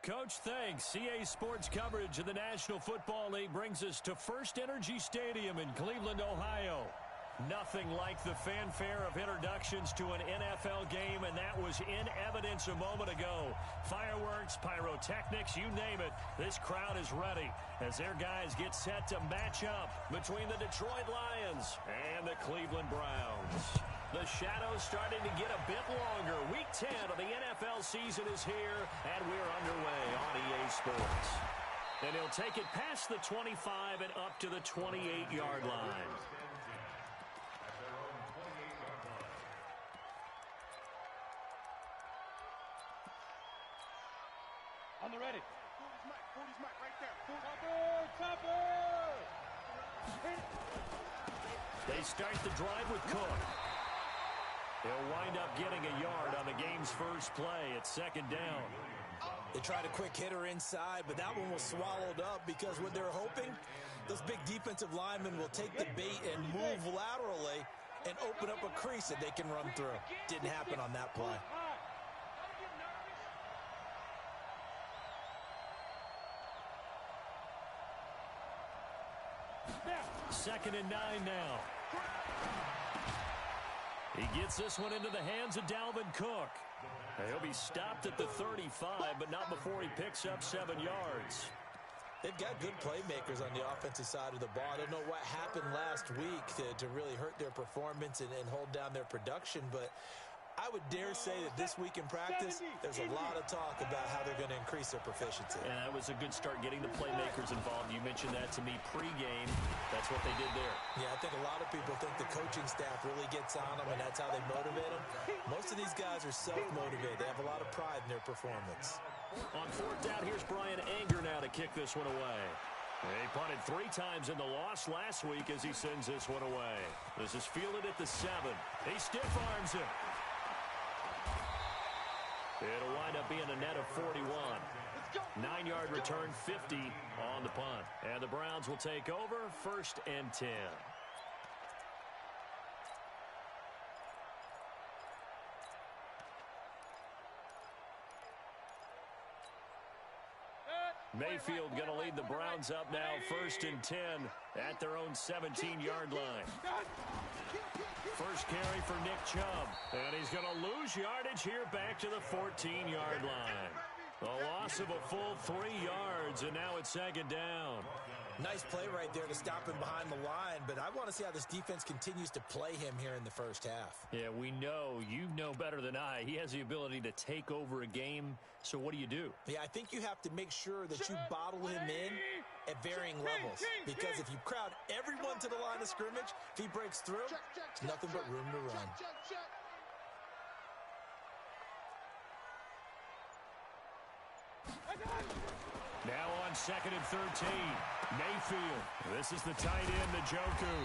Coach, thanks. CA Sports coverage of the National Football League brings us to First Energy Stadium in Cleveland, Ohio. Nothing like the fanfare of introductions to an NFL game, and that was in evidence a moment ago. Fireworks, pyrotechnics, you name it. This crowd is ready as their guys get set to match up between the Detroit Lions and the Cleveland Browns. The shadows starting to get a bit longer. Week 10 of the NFL season is here, and we're underway on EA Sports. And he'll take it past the 25 and up to the 28-yard line. On the ready. 40's Mike, right there. Topper! They start the drive with Cook. He'll wind up getting a yard on the game's first play at second down. They tried a quick hitter inside, but that one was swallowed up because what they're hoping, those big defensive linemen will take the bait and move laterally and open up a crease that they can run through. Didn't happen on that play. Second and 9 now. He gets this one into the hands of Dalvin Cook. He'll be stopped at the 35, but not before he picks up 7 yards. They've got good playmakers on the offensive side of the ball. I don't know what happened last week to really hurt their performance and hold down their production, but I would dare say that this week in practice, there's a lot of talk about how they're going to increase their proficiency. And that was a good start getting the playmakers involved. You mentioned that to me pregame. That's what they did there. Yeah, I think a lot of people think the coaching staff really gets on them, and that's how they motivate them. Most of these guys are self-motivated. They have a lot of pride in their performance. On fourth down, here's Brian Anger now to kick this one away. He punted 3 times in the loss last week as he sends this one away. This is fielded at the 7. He stiff arms it. It'll wind up being a net of 41. 9-yard return, 50 on the punt. And the Browns will take over, 1st and 10. Mayfield going to lead the Browns up now, 1st and 10 at their own 17-yard line. First carry for Nick Chubb. And he's going to lose yardage here back to the 14-yard line. A loss of a full 3 yards, and now it's second down. Nice play right there to stop him behind the line, but I want to see how this defense continues to play him here in the first half. Yeah, we know. You know better than I. He has the ability to take over a game, so what do? Yeah, I think you have to make sure that you bottle him in at varying levels, because if you crowd everyone to the line of scrimmage, if he breaks through, it's nothing but room to run. Now on 2nd and 13, Mayfield. This is the tight end, Njoku.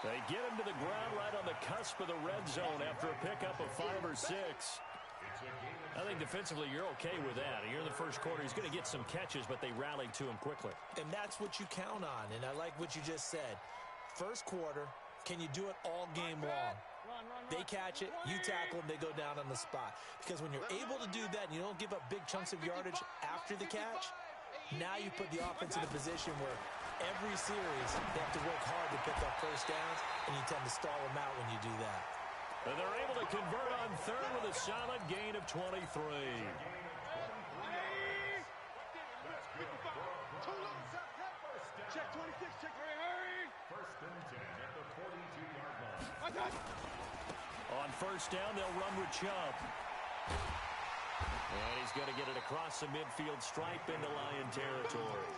They get him to the ground right on the cusp of the red zone after a pickup of 5 or 6. I think defensively you're okay with that. Here in the first quarter, he's going to get some catches, but they rallied to him quickly. And that's what you count on, and I like what you just said. First quarter, can you do it all game long? They catch it, you tackle them, they go down on the spot. Because when you're able to do that and you don't give up big chunks of yardage after the catch, now you put the offense in a position where every series they have to work hard to pick up first downs, and you tend to stall them out when you do that. And they're able to convert on 3rd with a solid gain of 23. Check 26, check. Hurry. 1st and 10 at the 42-yard line. On 1st down, they'll run with Chubb. And he's going to get it across the midfield stripe into Lion territory.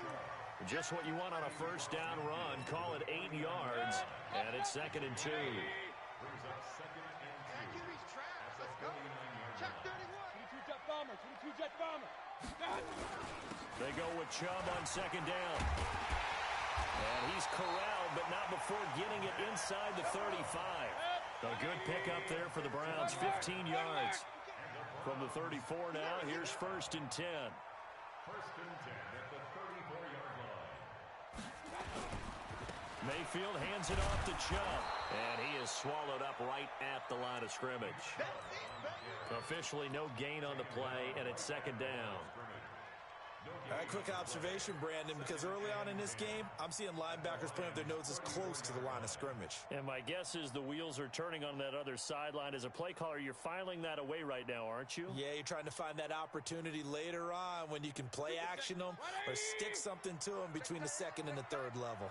Just what you want on a 1st down run. Call it 8 yards. And it's 2nd and 2. Brings up 2nd and 2. Let's go. Check 31. 22 jet bomber. 22 jet bomber. They go with Chubb on 2nd down. And he's corralled, but not before getting it inside the 35. A good pickup there for the Browns, 15 yards. From the 34 now, here's 1st and 10. 1st and 10 at the 34-yard line. Mayfield hands it off to Chubb, and he is swallowed up right at the line of scrimmage. Officially no gain on the play, and it's 2nd down. All right, quick observation, Brandon, because early on in this game, I'm seeing linebackers playing with their noses close to the line of scrimmage. And my guess is the wheels are turning on that other sideline. As a play caller, you're filing that away right now, aren't you? Yeah, you're trying to find that opportunity later on when you can play action them or stick something to them between the second and the third level.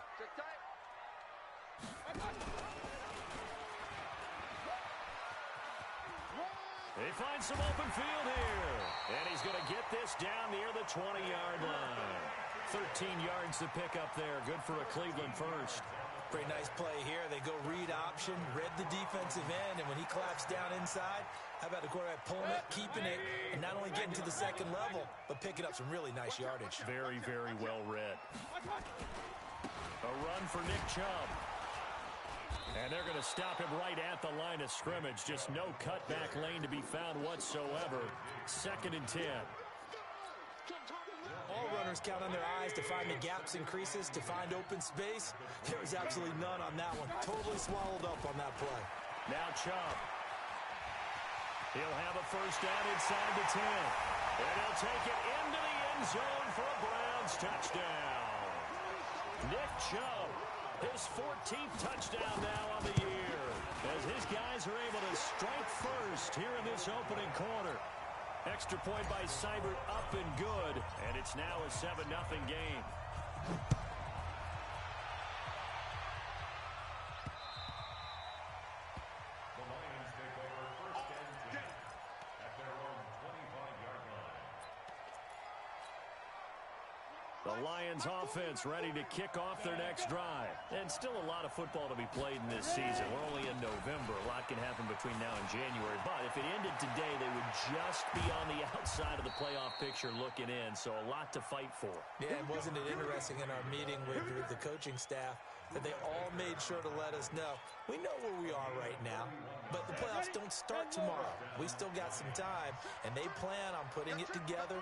He finds some open field here. And he's going to get this down near the 20-yard line. 13 yards to pick up there. Good for a Cleveland first. Pretty nice play here. They go read option, read the defensive end, and when he claps down inside, how about the quarterback pulling it, keeping it, and not only getting to the second level, but picking up some really nice yardage. Very, very well read. A run for Nick Chubb. And they're going to stop him right at the line of scrimmage. Just no cutback lane to be found whatsoever. 2nd and 10. All runners count on their eyes to find the gaps and creases, to find open space. There was absolutely none on that one. Totally swallowed up on that play. Now Chubb. He'll have a first down inside the 10. And he'll take it into the end zone for a Browns touchdown. Nick Chubb. His 14th touchdown now on the year, as his guys are able to strike first here in this opening quarter. Extra point by Seibert, up and good, and it's now a 7-0 game. The Lions take over 1st and 10 at their own 25-yard line. The Lions offense ready to kick off their next drive. And still a lot of football to be played in this season. We're only in November. A lot can happen between now and January. But if it ended today, they would just be on the outside of the playoff picture looking in. So a lot to fight for. Yeah, and wasn't it interesting in our meeting with the coaching staff that they all made sure to let us know, we know where we are right now, but the playoffs don't start tomorrow. We still got some time, and they plan on putting it together,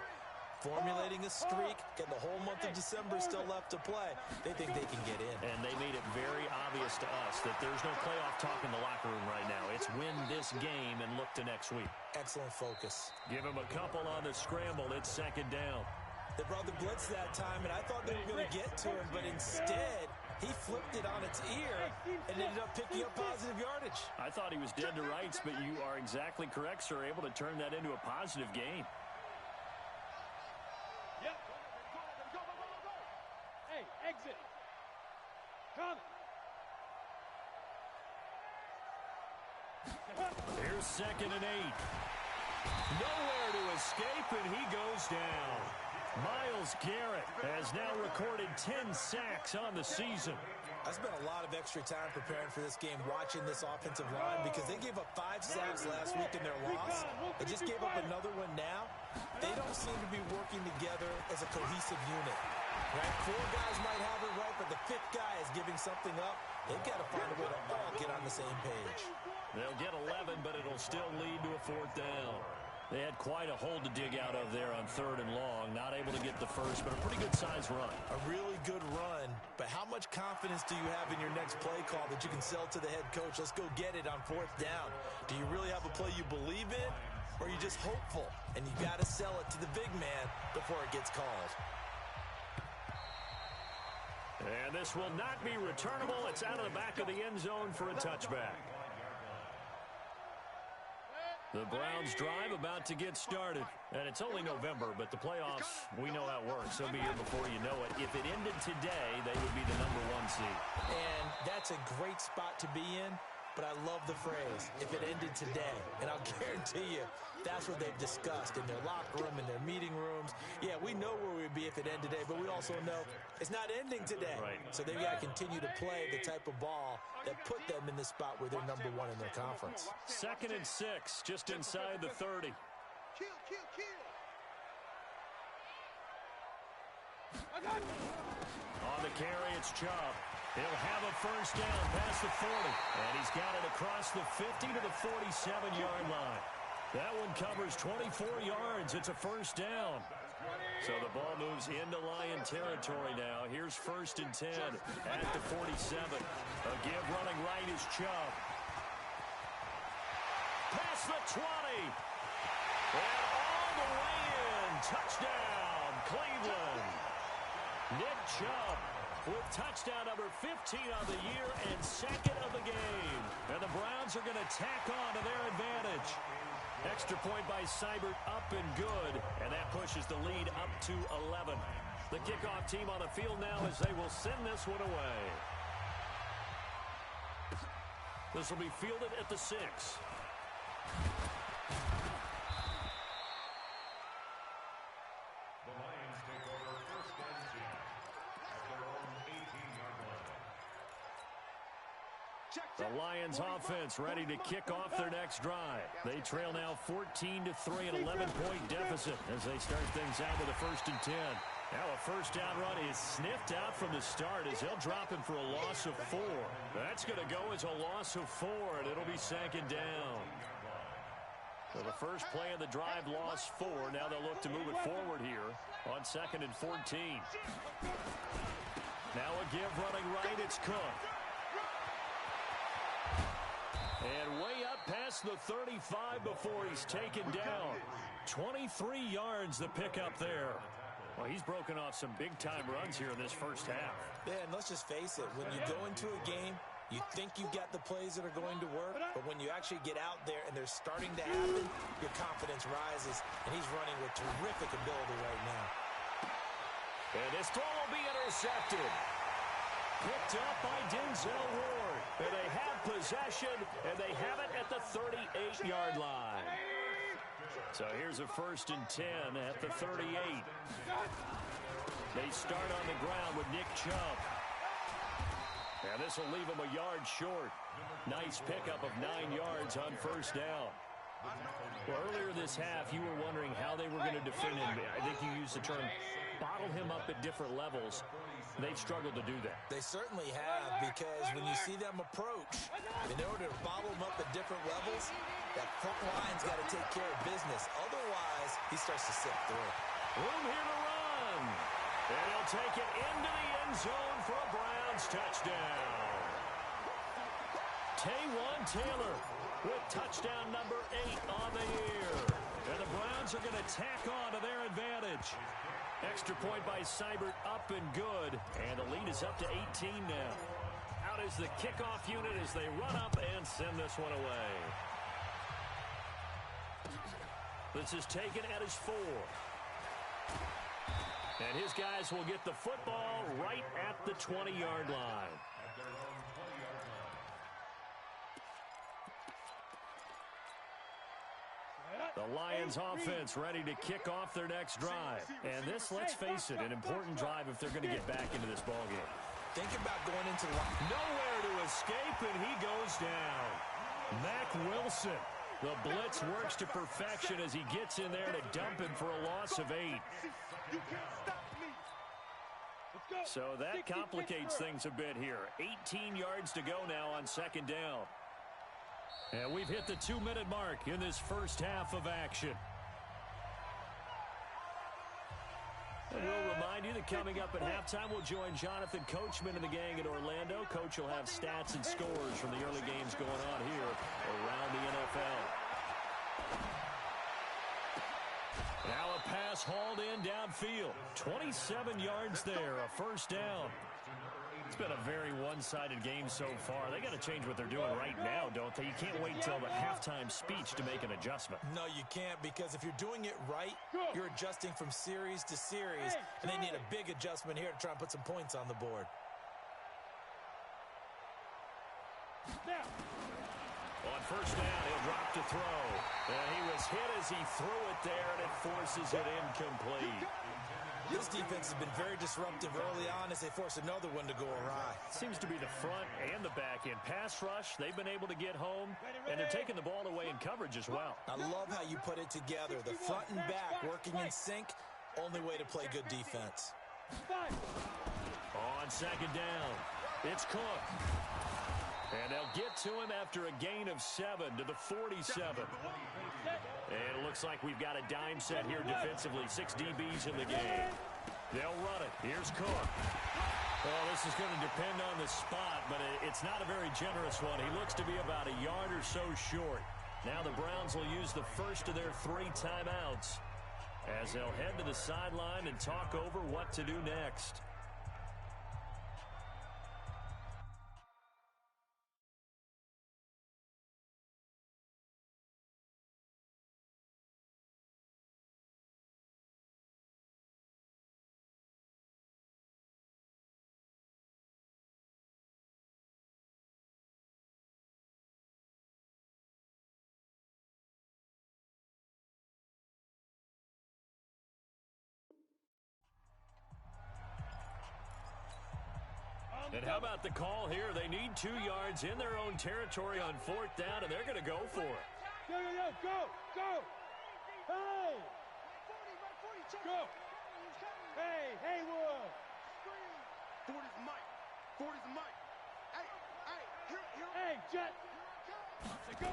formulating a streak, getting the whole month of December still left to play. They think they can get in. And they made it very obvious to us that there's no playoff talk in the locker room right now. It's win this game and look to next week. Excellent focus. Give him a couple on the scramble. It's 2nd down. They brought the blitz that time, and I thought they were going to get to him, but instead, he flipped it on its ear and ended up picking up positive yardage. I thought he was dead to rights, but you are exactly correct, sir. Able to turn that into a positive gain. Hey, exit. Come. Here's 2nd and 8. Nowhere to escape, and he goes down. Miles Garrett has now recorded 10 sacks on the season. I spent a lot of extra time preparing for this game, watching this offensive line, because they gave up 5 sacks last week in their loss. They just gave up another one now. They don't seem to be working together as a cohesive unit. Right? 4 guys might have it right, but the 5th guy is giving something up. They've got to find a way to all get on the same page. They'll get 11, but it'll still lead to a 4th down. They had quite a hole to dig out of there on 3rd and long. Not able to get the first, but a pretty good-sized run. A really good run, but how much confidence do you have in your next play call that you can sell to the head coach? Let's go get it on 4th down. Do you really have a play you believe in, or are you just hopeful? And you got to sell it to the big man before it gets called. And this will not be returnable. It's out of the back of the end zone for a touchback. The Browns drive about to get started. And it's only November, but the playoffs, we know how it works. They'll be here before you know it. If it ended today, they would be the #1 seed. And that's a great spot to be in, but I love the phrase, if it ended today. And I'll guarantee you, that's what they've discussed in their locker room, in their meeting rooms. Yeah, we know where we'd be if it ended today, but we also know it's not ending today. Right. So they've got to continue to play the type of ball that put them in the spot where they're #1 in their conference. 2nd and 6, just inside the 30. Kill. On the carry, it's Chubb. He'll have a first down past the 40. And he's got it across the 50 to the 47-yard line. That one covers 24 yards. It's a first down. So the ball moves into Lion territory now. Here's 1st and 10 at the 47. A give running right is Chubb. Past the 20. And all the way in. Touchdown, Cleveland. Nick Chubb with touchdown number 15 on the year and second of the game. And the Browns are going to tack on to their advantage. Extra point by Seibert up and good, and that pushes the lead up to 11. The kickoff team on the field now as they will send this one away. This will be fielded at the 6. The Lions offense ready to kick off their next drive. They trail now 14-3, an 11-point deficit as they start things out with a 1st and 10. Now a first down run is sniffed out from the start as they'll drop him for a loss of 4. That's going to go as a loss of 4, and it'll be 2nd down. So the first play of the drive, lost 4. Now they'll look to move it forward here on 2nd and 14. Now a give running right, it's Cook. And way up past the 35 before he's taken down. 23 yards the pickup there. Well, he's broken off some big-time runs here in this first half. Yeah, and let's just face it. When you go into a game, you think you've got the plays that are going to work, but when you actually get out there and they're starting to happen, your confidence rises, and he's running with terrific ability right now. And this throw will be intercepted. Picked up by Denzel Ward. And they have possession, and they have it at the 38-yard line. So here's a 1st and 10 at the 38. They start on the ground with Nick Chubb. And this will leave him a yard short. Nice pickup of 9 yards on 1st down. Well, earlier this half, you were wondering how they were going to defend him. I think you used the term bottle him up at different levels. They've struggled to do that. They certainly have, because when you see them approach, in order to bottle them up at different levels, that front line's got to take care of business. Otherwise, he starts to slip through. Room here to run. And he'll take it into the end zone for a Browns touchdown. Taywan Taylor with touchdown number 8 on the year. And the Browns are going to tack on to their advantage. Extra point by Seibert up and good. And the lead is up to 18 now. Out is the kickoff unit as they run up and send this one away. This is taken at his 4. And his guys will get the football right at the 20-yard line. The Lions offense ready to kick off their next drive. And this, let's face it, an important drive if they're going to get back into this ballgame. Think about going into the line. Nowhere to escape, and he goes down. Mack Wilson. The blitz works to perfection as he gets in there to dump him for a loss of 8. So that complicates things a bit here. 18 yards to go now on 2nd down. And we've hit the 2-minute mark in this first half of action. And we'll remind you that coming up at halftime, we'll join Jonathan Coachman and the gang in Orlando. Coach will have stats and scores from the early games going on here around the NFL. Now a pass hauled in downfield. 27 yards there, a 1st down. It's been a very one-sided game so far. They got to change what they're doing right now, don't they? You can't wait until the halftime speech to make an adjustment. No, you can't, because if you're doing it right, you're adjusting from series to series, and they need a big adjustment here to try and put some points on the board. On 1st down, he'll drop to throw. And he was hit as he threw it there, and it forces it incomplete. This defense has been very disruptive early on as they force another one to go awry. Seems to be the front and the back end. Pass rush, they've been able to get home, and they're taking the ball away in coverage as well. I love how you put it together. The front and back working in sync, only way to play good defense. On 2nd down, it's Cook. And they'll get to him after a gain of 7 to the 47. And it looks like we've got a dime set here defensively. 6 DBs in the game. They'll run it. Here's Cook. Well, this is going to depend on the spot, but it's not a very generous one. He looks to be about a yard or so short. Now the Browns will use the first of their 3 timeouts. as they'll head to the sideline and talk over what to do next. And how about the call here? They need 2 yards in their own territory on 4th down, and they're going to go for it. Go, Hey! Go! Hey, Haywood! 40's Mike. 40's Mike. Hey, Jet! Go!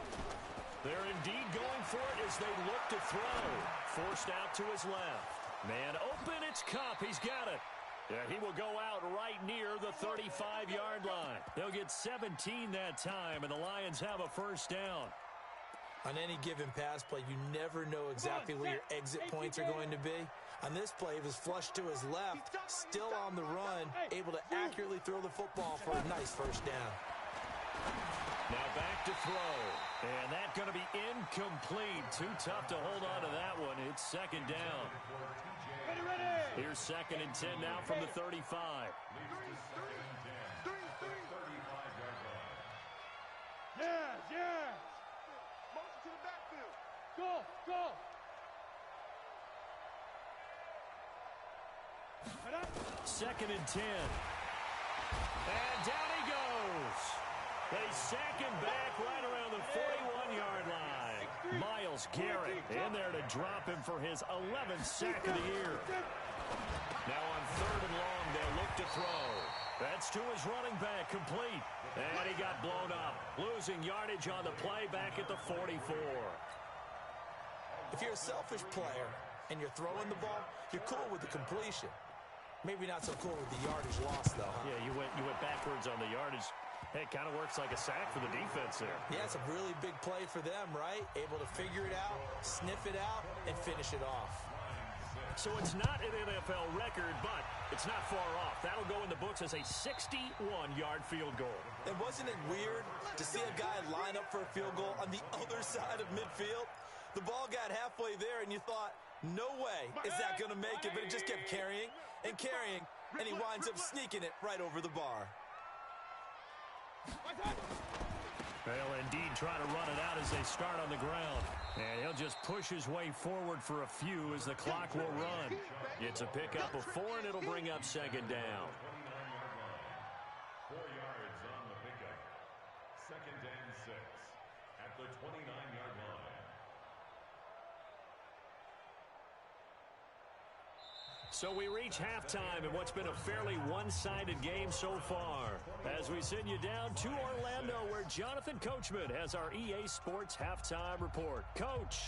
They're indeed going for it as they look to throw. Forced out to his left. Man open, it's Cup. He's got it. Yeah, he will go out right near the 35-yard line. They'll get 17 that time, and the Lions have a first down. On any given pass play, you never know exactly where your exit points are going to be. On this play, he was flushed to his left, still on the run, able to accurately throw the football for a nice first down. Now back to throw. And that's going to be incomplete. Too tough to hold on to that one. It's second down. Here's 2nd and 10 now from the 35. Yes! Motion to the backfield. Go! 2nd and 10. And down he goes. They sack him back right around the 41-yard line. Myles Garrett in there to drop him for his 11th sack of the year. Now on 3rd and long, they'll look to throw. That's to his running back, complete. And he got blown up, losing yardage on the play back at the 44. If you're a selfish player and you're throwing the ball, you're cool with the completion. Maybe not so cool with the yardage loss, though, huh? Yeah, you went backwards on the yardage. Hey, it kind of works like a sack for the defense there. Yeah, it's a really big play for them, right? Able to figure it out, sniff it out, and finish it off. So it's not an NFL record, but it's not far off. That'll go in the books as a 61-yard field goal. And wasn't it weird to see a guy line up for a field goal on the other side of midfield? The ball got halfway there, and you thought, no way is that going to make it, but it just kept carrying, and he winds up sneaking it right over the bar. They'll indeed try to run it out as they start on the ground. And he'll just push his way forward for a few as the clock will run. It's a pickup of 4, and it'll bring up 2nd down. 4 yards on the pickup. 2nd and 6 at the 29-yard line. So we reach halftime in what's been a fairly one-sided game so far. As we send you down to Orlando, where Jonathan Coachman has our EA Sports Halftime Report. Coach.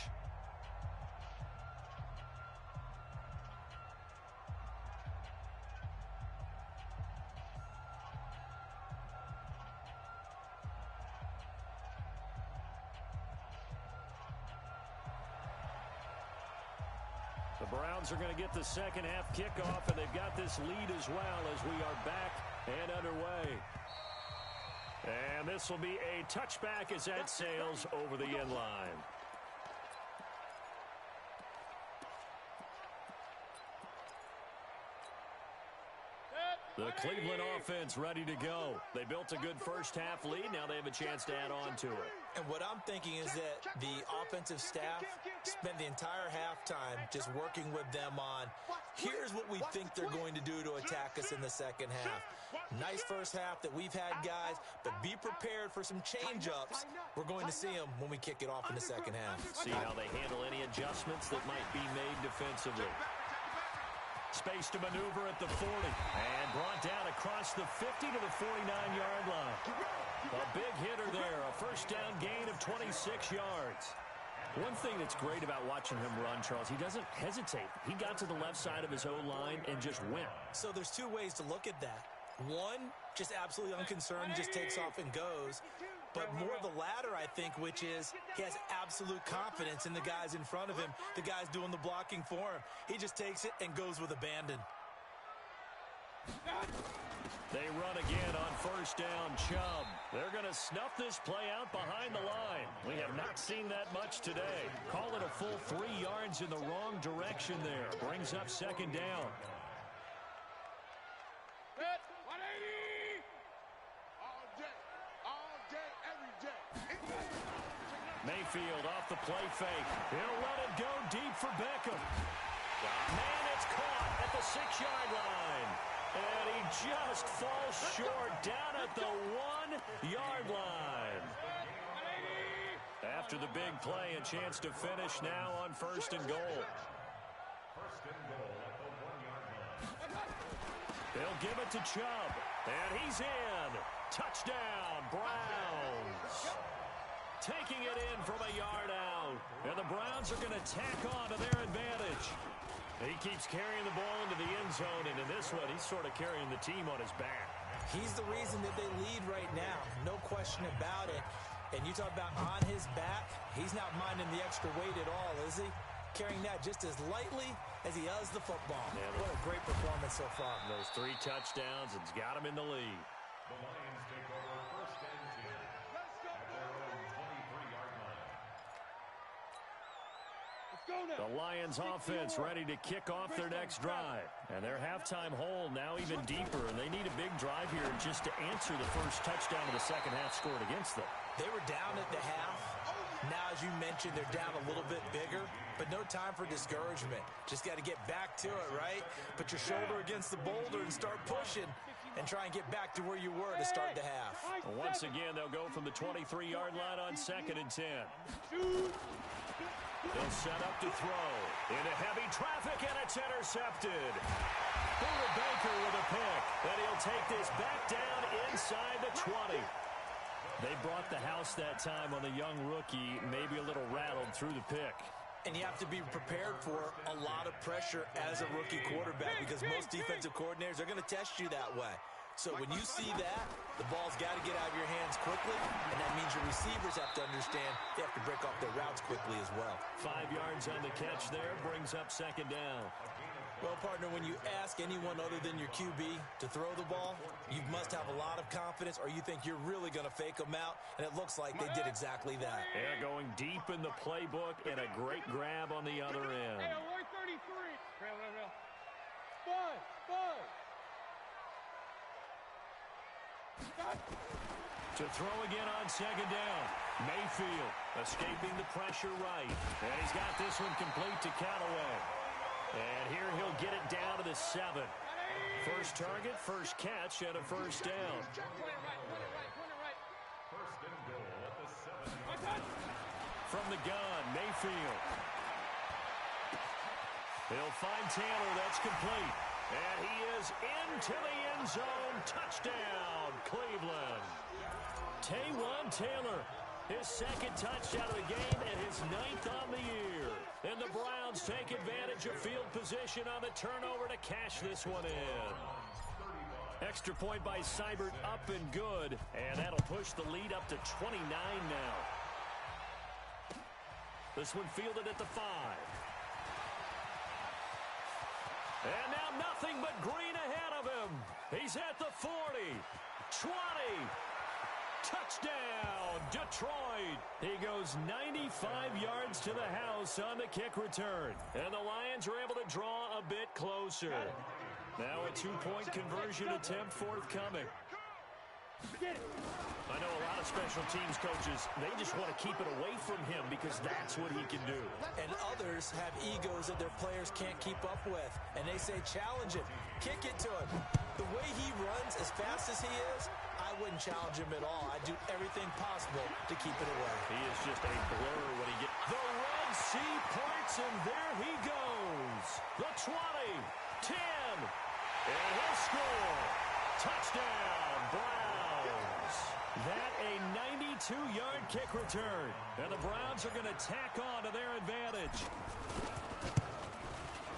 The Browns are going to get the second half kickoff, and they've got this lead as well as we are back and underway. And this will be a touchback as that sails over the end line. The Cleveland offense ready to go. They built a good first half lead. Now they have a chance to add on to it. And what I'm thinking is that the offensive staff spent the entire halftime just working with them on, here's what we think they're going to do to attack us in the second half. Nice first half that we've had, guys, but be prepared for some change-ups. We're going to see them when we kick it off in the second half. See how they handle any adjustments that might be made defensively. Space to maneuver at the 40. And brought down across the 50 to the 49-yard line. A big hitter there. A first down gain of 26 yards. One thing that's great about watching him run, Charles, he doesn't hesitate. He got to the left side of his O-line and just went. So there's two ways to look at that. One, just absolutely unconcerned, just takes off and goes. but more the latter, I think, which is he has absolute confidence in the guys in front of him, the guys doing the blocking for him. He just takes it and goes with abandon. They run again on first down. Chubb. They're going to snuff this play out behind the line. We have not seen that much today. Call it a full 3 yards in the wrong direction there. Brings up second down. Mayfield off the play fake. He'll let it go deep for Beckham. Man, it's caught at the 6-yard line. And he just falls short down at the 1-yard line. After the big play, a chance to finish now on first and goal. First and goal at the 1-yard line. They'll give it to Chubb. And he's in. Touchdown, Browns. Taking it in from a yard out. And the Browns are going to tack on to their advantage. He keeps carrying the ball into the end zone, and in this one, he's sort of carrying the team on his back. He's the reason that they lead right now. No question about it. And you talk about on his back, he's not minding the extra weight at all, is he? Carrying that just as lightly as he does the football. Yeah, what a great performance so far. Those 3 touchdowns, it's got him in the lead. The Lions take over first and 10 at their own 23-yard line. The Lions offense ready to kick off their next drive. And their halftime hole now even deeper, and they need a big drive here just to answer the first touchdown of the second half scored against them. They were down at the half. Now, as you mentioned, they're down a little bit bigger, but no time for discouragement. Just got to get back to it, right? Put your shoulder against the boulder and start pushing and try and get back to where you were to start the half. Well, once again, they'll go from the 23-yard line on second and 10. They'll set up to throw. Into heavy traffic, and it's intercepted. Buda Baker with a pick. And he'll take this back down inside the 20. They brought the house that time on the young rookie, maybe a little rattled through the pick. And you have to be prepared for a lot of pressure as a rookie quarterback because most defensive coordinators are going to test you that way. So when you see that, the ball's got to get out of your hands quickly, and that means your receivers have to understand they have to break off their routes quickly as well. 5 yards on the catch there, brings up second down. Well, partner, when you ask anyone other than your QB to throw the ball, you must have a lot of confidence or you think you're really going to fake them out, and it looks like they did exactly that. Yeah, going deep in the playbook and a great grab on the other end. Hey, 133. Five. To throw again on second down. Mayfield escaping the pressure right. And he's got this one complete to Callaway. And here he'll get it down to the 7. First target, first catch, and a first down. First and goal at the 7. From the gun, Mayfield. He'll find Taylor. That's complete. And he is into the end zone. Touchdown, Cleveland. Taywan Taylor, his second touchdown of the game and his 9th on the year. And the Browns take advantage of field position on the turnover to cash this one in. Extra point by Seibert up and good. And that'll push the lead up to 29 now. This one fielded at the 5. And now nothing but green ahead of him. He's at the 40, 20. Touchdown, Detroit. He goes 95 yards to the house on the kick return. And the Lions are able to draw a bit closer. Now a 2-point conversion attempt forthcoming. I know a lot of special teams coaches, they just want to keep it away from him because that's what he can do. And others have egos that their players can't keep up with. And they say, challenge him, kick it to him. The way he runs as fast as he is, I wouldn't challenge him at all. I'd do everything possible to keep it away. He is just a blur when he gets... The Red Sea parts, and there he goes. The 20, 10, and he'll score. Touchdown, Browns. That a 92-yard kick return. And the Browns are going to tack on to their advantage.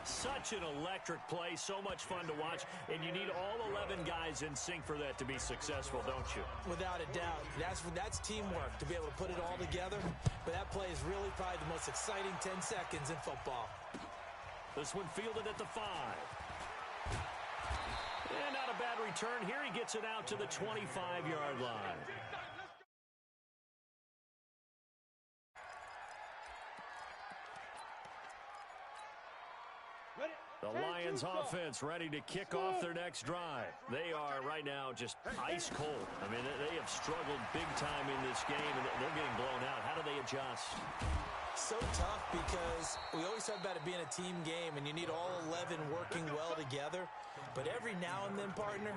Such an electric play, so much fun to watch, and you need all 11 guys in sync for that to be successful, don't you? Without a doubt. That's teamwork, to be able to put it all together. But that play is really probably the most exciting 10 seconds in football. This one fielded at the 5. And not a bad return here. He gets it out to the 25-yard line. The Lions offense ready to kick off their next drive. They are right now just ice cold. I mean, they have struggled big time in this game, and they're getting blown out. How do they adjust? So tough because we always talk about it being a team game, and you need all 11 working well together. But every now and then, partner,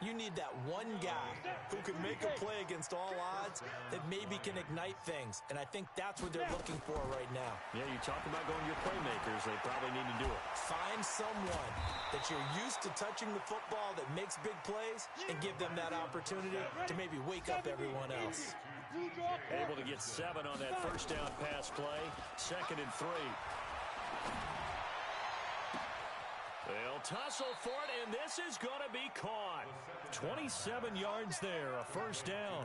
you need that one guy who can make a play against all odds that maybe can ignite things. And I think that's what they're looking for right now. Yeah, you talk about going your playmakers. They probably need to do it. Find someone that you're used to touching the football that makes big plays and give them that opportunity to maybe wake up everyone else. Able to get 7 on that first down pass play. 2nd and 3. They'll tussle for it, and this is going to be caught. 27 yards there, a first down.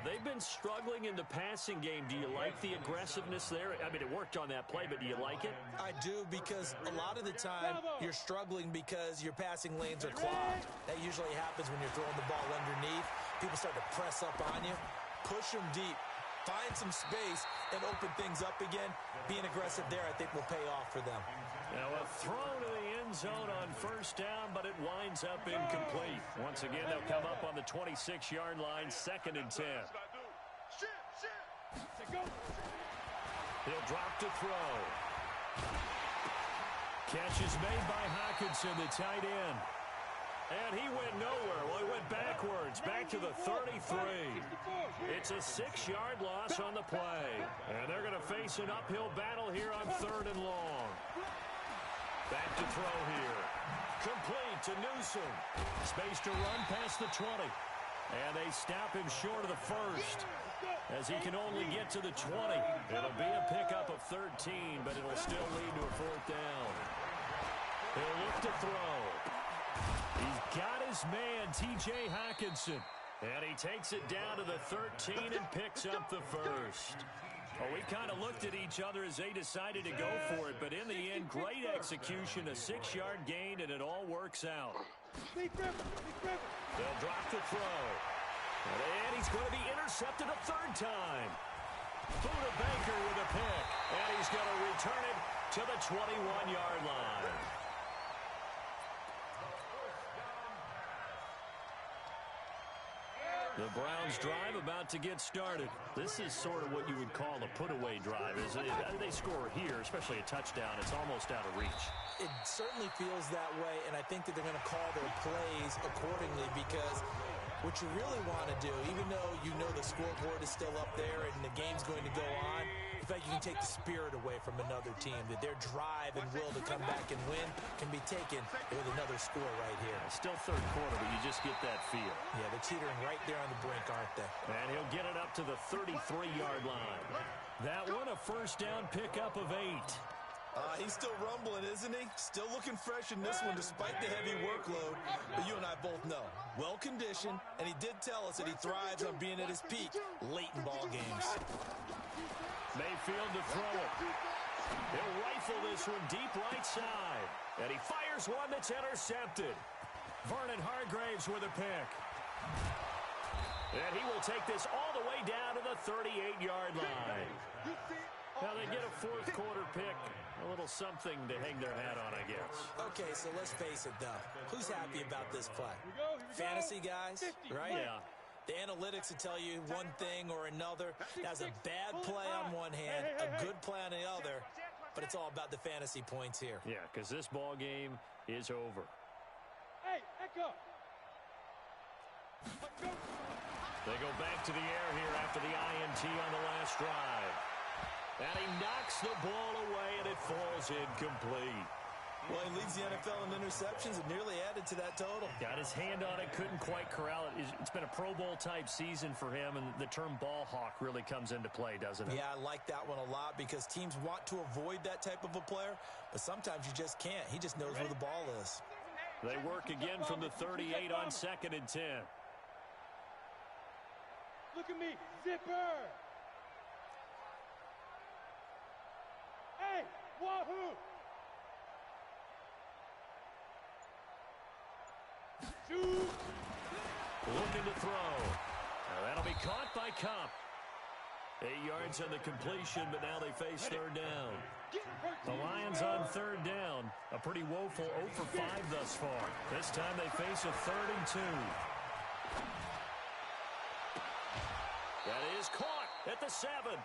They've been struggling in the passing game. Do you like the aggressiveness there? I mean, it worked on that play, but do you like it? I do, because a lot of the time you're struggling because your passing lanes are clogged. That usually happens when you're throwing the ball underneath. People start to press up on you. Push them deep. Find some space and open things up again. Being aggressive there, I think, will pay off for them. Now a throw to the end zone on first down, but it winds up incomplete. Once again, they'll come up on the 26-yard line, 2nd and 10. He'll drop to throw. Catch is made by Hockenson, the tight end. And he went nowhere. Well, he went backwards, back to the 33. It's a 6-yard loss on the play. And they're going to face an uphill battle here on 3rd and long. Back to throw here. Complete to Newsom. Space to run past the 20. And they stop him short of the first, as he can only get to the 20. It'll be a pickup of 13, but it'll still lead to a 4th down. He'll look to throw. He's got his man, T.J. Hockenson. And he takes it down to the 13 and picks up the first. Well, we kind of looked at each other as they decided to go for it, but in the end, great execution, a 6-yard gain, and it all works out. They'll drop the throw. And he's going to be intercepted a 3rd time. Buda Baker with a pick, and he's going to return it to the 21-yard line. The Browns drive about to get started. This is sort of what you would call a put-away drive. They score here, especially a touchdown. It's almost out of reach. It certainly feels that way, and I think that they're going to call their plays accordingly, because what you really want to do, even though you know the scoreboard is still up there and the game's going to go on, in fact, you can take the spirit away from another team, that their drive and will to come back and win can be taken with another score right here. Still 3rd quarter, but you just get that feel. Yeah, they're teetering right there on the brink, aren't they? And he'll get it up to the 33-yard line. That one a first down pickup of 8. He's still rumbling, isn't he? Still looking fresh in this one despite the heavy workload. But you and I both know, well-conditioned, and he did tell us that he thrives on being at his peak late in ball games. Mayfield to throw it. He'll rifle this one deep right side. And he fires one that's intercepted. Vernon Hargraves with a pick. And he will take this all the way down to the 38-yard line. Now they get a 4th quarter pick. A little something to hang their hat on, I guess. Okay, so let's face it, though. Who's happy about this play? Fantasy guys, right? Yeah. The analytics will tell you one thing or another. That's a bad play on one hand, a good play on the other, but it's all about the fantasy points here. Yeah, because this ball game is over. Hey, Echo. They go back to the air here after the INT on the last drive. And he knocks the ball away, and it falls incomplete. Well, he leads the NFL in interceptions and nearly added to that total. Got his hand on it, couldn't quite corral it. It's been a Pro Bowl-type season for him, and the term ball hawk really comes into play, doesn't it? Yeah, I like that one a lot because teams want to avoid that type of a player, but sometimes you just can't. He just knows where the ball is. They work again from the 38 on 2nd and 10. Look at me, zipper. Hey, wahoo. Shoot. Looking to throw. Now that'll be caught by Cup. 8 yards on the completion, but now they face 3rd down. The Lions on 3rd down. A pretty woeful 0 for 5 thus far. This time they face a 3rd and 2. That is caught at the 7.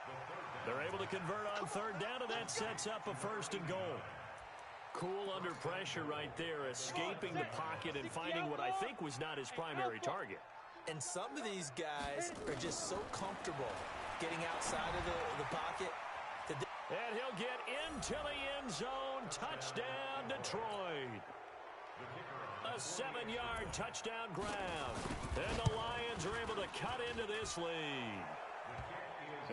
They're able to convert on 3rd down, and that sets up a 1st and goal. Cool under pressure right there, escaping the pocket and finding what I think was not his primary target. And some of these guys are just so comfortable getting outside of the pocket. And he'll get into the end zone. Touchdown, Detroit. A 7-yard touchdown grab. And the Lions are able to cut into this lead.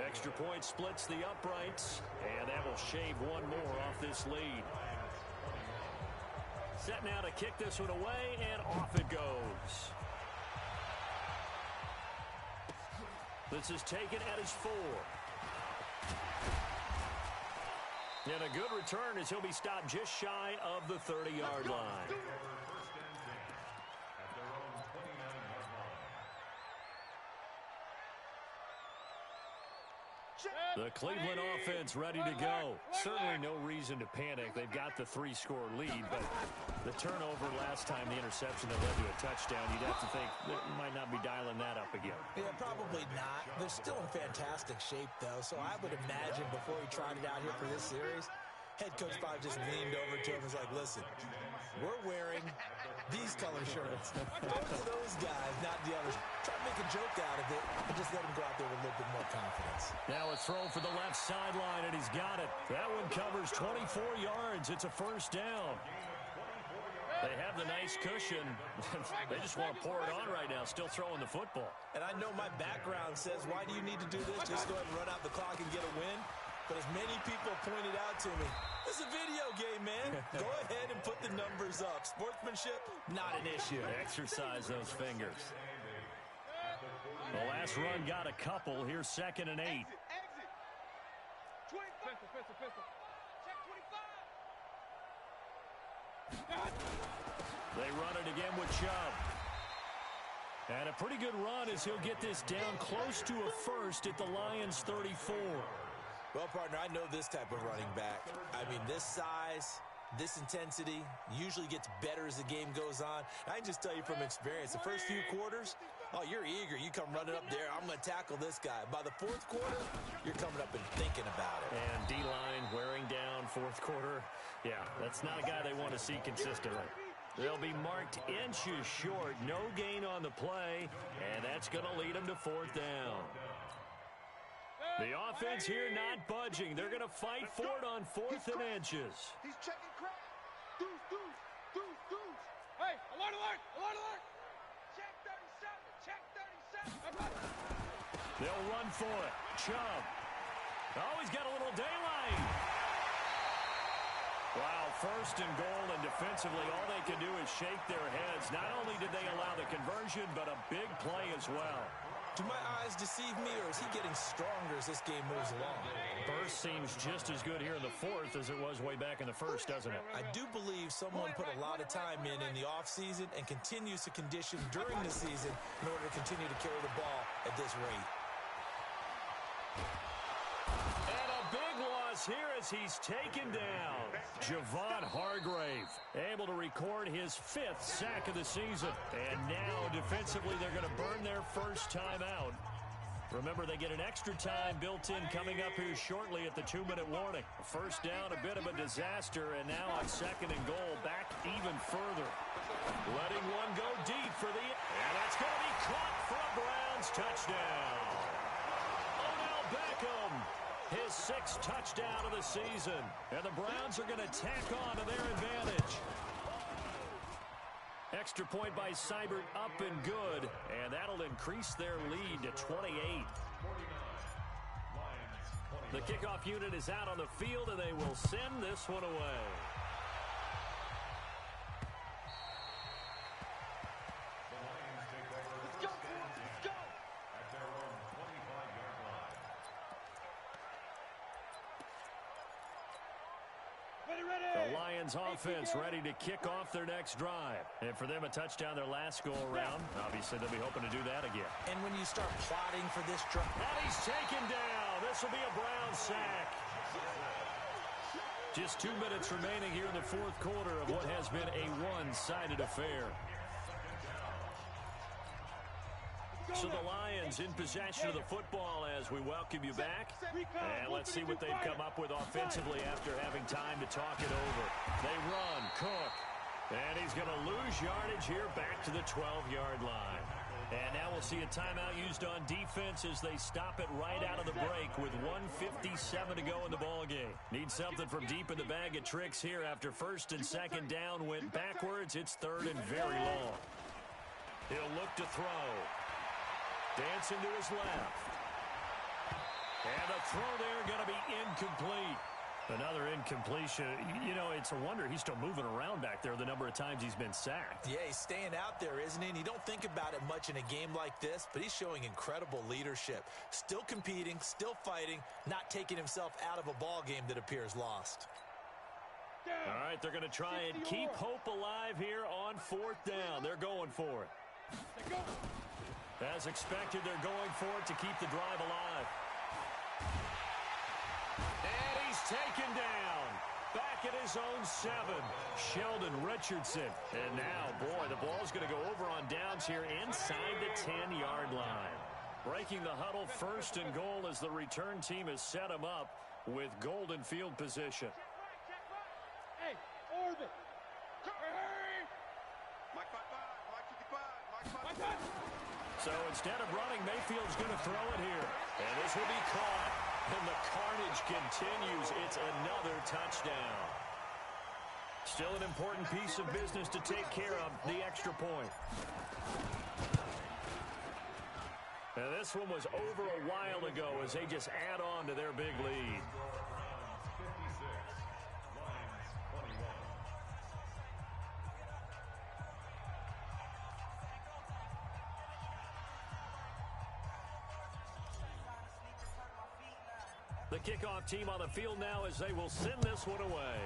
Extra point splits the uprights, and that will shave one more off this lead. Set now to kick this one away, and off it goes. This is taken at his 4. And a good return as he'll be stopped just shy of the 30-yard line. The Cleveland offense ready to go. Certainly no reason to panic. They've got the 3-score lead, but the turnover last time, the interception that led to a touchdown, you'd have to think they might not be dialing that up again. Yeah, probably not. They're still in fantastic shape, though, so I would imagine before he tried it out here for this series, head coach probably just leaned over to him and was like, listen, we're wearing these color shirts. Go to those guys, not the others. Try to make a joke out of it and just let him go out there with a little bit more confidence. Now a throw for the left sideline, and he's got it. That one covers 24 yards. It's a 1st down. They have the nice cushion. They just want to pour it on right now, still throwing the football. And I know my background says, why do you need to do this? Just go ahead and run out the clock and get a win. But as many people pointed out to me, this is a video game, man. Go ahead and put the numbers up. Sportsmanship, not an issue. Exercise those fingers. The last run got a couple. Here's 2nd and 8. Exit. 25. Pistol. Check 25. They run it again with Chubb. And a pretty good run as he'll get this down close to a 1st at the Lions' 34. Well, partner, I know this type of running back. I mean, this size, this intensity usually gets better as the game goes on. I can just tell you from experience, the first few quarters, oh, you're eager. You come running up there. I'm going to tackle this guy. By the 4th quarter, you're coming up and thinking about it. And D-line wearing down 4th quarter. Yeah, that's not a guy they want to see consistently. They'll be marked inches short. No gain on the play, and that's going to lead them to 4th down. The offense here not budging. They're going to fight for it on 4th and inches. He's checking crack. Deuce. Hey, alert. Check 37. They'll run for it. Chubb. Oh, he's got a little daylight. Wow, 1st and goal, and defensively, all they can do is shake their heads. Not only did they allow the conversion, but a big play as well. Do my eyes deceive me, or is he getting stronger as this game moves along? Burst seems just as good here in the 4th as it was way back in the 1st, doesn't it? I do believe someone put a lot of time in the offseason and continues to condition during the season in order to continue to carry the ball at this rate. And a big loss here as he's taken down. Javon Hargrave able to record his 5th sack of the season. And now defensively they're going to burn their first time out. Remember, they get an extra time built in coming up here shortly at the 2-minute warning. A 1st down, a bit of a disaster, and now on 2nd and goal, back even further. Letting one go deep for the... And that's going to be caught for a Browns touchdown. Odell Beckham. His 6th touchdown of the season. And the Browns are going to tack on to their advantage. Extra point by Seibert, up and good. And that'll increase their lead to 28. The kickoff unit is out on the field, and they will send this one away. The Lions offense ready to kick off their next drive. And for them, a touchdown their last go-around. Obviously, they'll be hoping to do that again. And when you start plotting for this drive... And he's taken down. This will be a Brown sack. Just 2 minutes remaining here in the fourth quarter of what has been a one-sided affair. So the Lions in possession of the football as we welcome you back. And let's see what they've come up with offensively after having time to talk it over. They run, Cook. And he's going to lose yardage here back to the 12-yard line. And now we'll see a timeout used on defense as they stop it right out of the break with 1:57 to go in the ballgame. Need something from deep in the bag of tricks here after first and second down went backwards. It's third and very long. He'll look to throw. Dancing to his left. And the throw there going to be incomplete. Another incompletion. You know, it's a wonder he's still moving around back there the number of times he's been sacked. Yeah, he's staying out there, isn't he? And you don't think about it much in a game like this, but he's showing incredible leadership. Still competing, still fighting, not taking himself out of a ball game that appears lost. All right, they're going to try and keep hope alive here on fourth down. They're going for it. As expected, they're going for it to keep the drive alive. And he's taken down. Back at his own 7. Sheldon Richardson. And now, boy, the ball's going to go over on downs here inside the 10-yard line. Breaking the huddle, first and goal as the return team has set him up with golden field position. Hey, orbit. Hey. Mike 55, Mike 55, Mike 55. So instead of running, Mayfield's going to throw it here. And this will be caught. And the carnage continues. It's another touchdown. Still an important piece of business to take care of, the extra point. Now this one was over a while ago as they just add on to their big lead. The kickoff team on the field now as they will send this one away.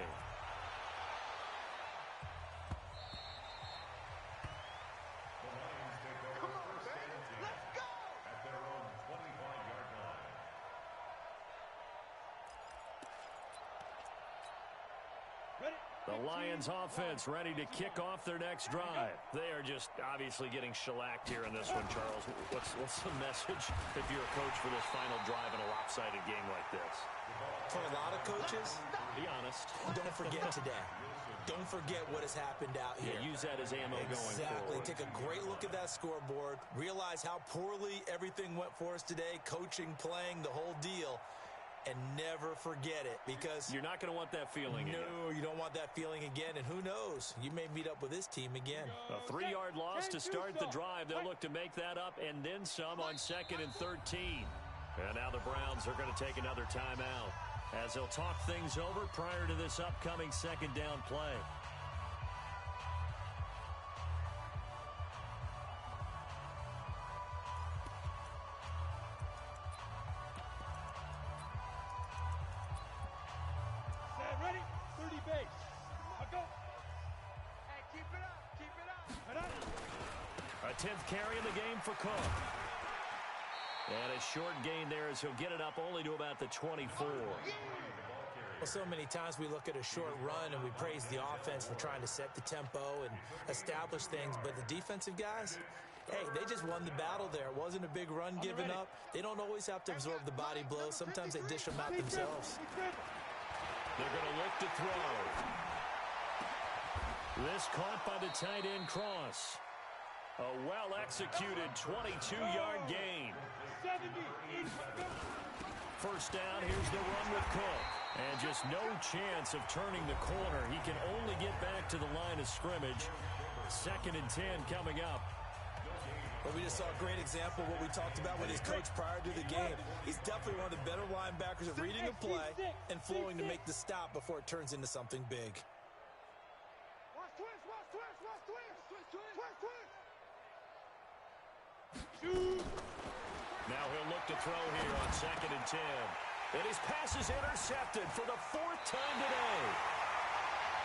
Come on, baby. Let's go. At their own 25-yard line. Ready? The Lions offense ready to kick off their next drive. They are just obviously getting shellacked here in this one, Charles. What's the message if you're a coach for this final drive in a lopsided game like this? For a lot of coaches, Be honest. don't forget today. Don't forget what has happened out here. Yeah, use that as ammo going Exactly. forward. Take a great look at that scoreboard. Realize how poorly everything went for us today. Coaching, playing, the whole deal. And never forget it, because You're not going to want that feeling again. no, you don't want that feeling again. And who knows? You may meet up with this team again. A 3-yard loss to start the drive. They'll look to make that up and then some on 2nd and 13. And now the Browns are going to take another timeout as they'll talk things over prior to this upcoming second down play. Set, ready? 30 base. Now go. Hey, keep it up. Keep it up. Head up. A 10th carry in the game for Cook. And a short gain there as he'll get it up only to about the 24. Well, so many times we look at a short run and we praise the offense for trying to set the tempo and establish things, but the defensive guys, hey, they just won the battle there. It wasn't a big run given up. They don't always have to absorb the body blows. Sometimes they dish them out themselves. They're going to look to throw. This caught by the tight end Cross. A well-executed 22-yard gain. 70. Go. First down, here's the run with Cook. And just no chance of turning the corner. He can only get back to the line of scrimmage. 2nd and 10 coming up. Well, we just saw a great example of what we talked about with his coach prior to the game. He's definitely one of the better linebackers at reading a play and flowing to make the stop before it turns into something big. Now he'll look to throw here on 2nd and 10. And his pass is intercepted for the 4th time today.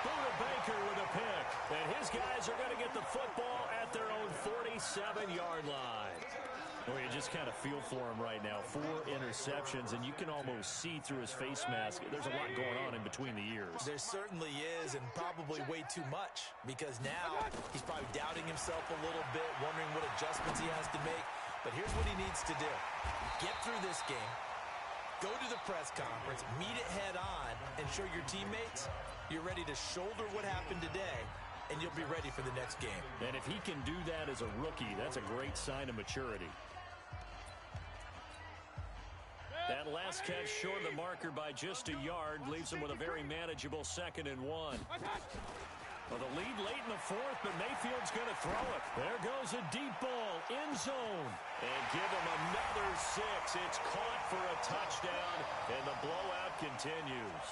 Buda Baker with a pick. And his guys are going to get the football at their own 47-yard line. Well, you just kind of feel for him right now. 4 interceptions, and you can almost see through his face mask. There's a lot going on in between the ears. There certainly is, and probably way too much, because now he's probably doubting himself a little bit, wondering what adjustments he has to make. But here's what he needs to do. Get through this game, go to the press conference, meet it head on, and show your teammates you're ready to shoulder what happened today, and you'll be ready for the next game. And if he can do that as a rookie, that's a great sign of maturity. That last catch short of the marker by just a yard leaves him with a very manageable 2nd and 1. Well, the lead late in the 4th, but Mayfield's going to throw it. There goes a deep ball, end zone. And give him another 6. It's caught for a touchdown, and the blowout continues.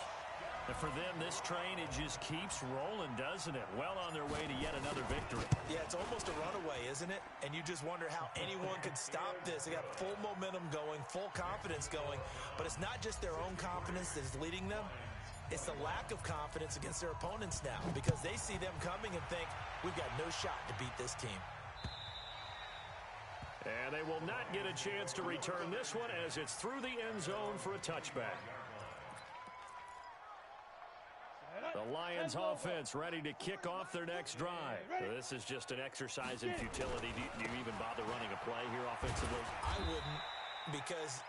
And for them, this train, it just keeps rolling, doesn't it? Well on their way to yet another victory. Yeah, it's almost a runaway, isn't it? And you just wonder how anyone could stop this. They got full momentum going, full confidence going. But it's not just their own confidence that is leading them. It's the lack of confidence against their opponents now, because they see them coming and think, we've got no shot to beat this team. And they will not get a chance to return this one as it's through the end zone for a touchback. The Lions offense ready to kick off their next drive. This is just an exercise in futility. Do you even bother running a play here offensively? I wouldn't, because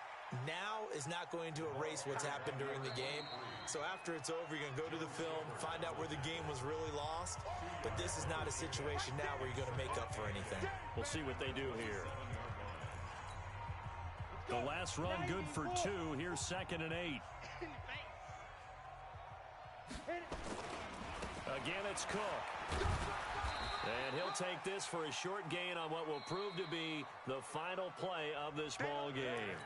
now is not going to erase what's happened during the game. So after it's over, you're going to go to the film, find out where the game was really lost. But this is not a situation now where you're going to make up for anything. We'll see what they do here. The last run good for 2. Here's 2nd and 8. Again, it's Cook. And he'll take this for a short gain on what will prove to be the final play of this ball game.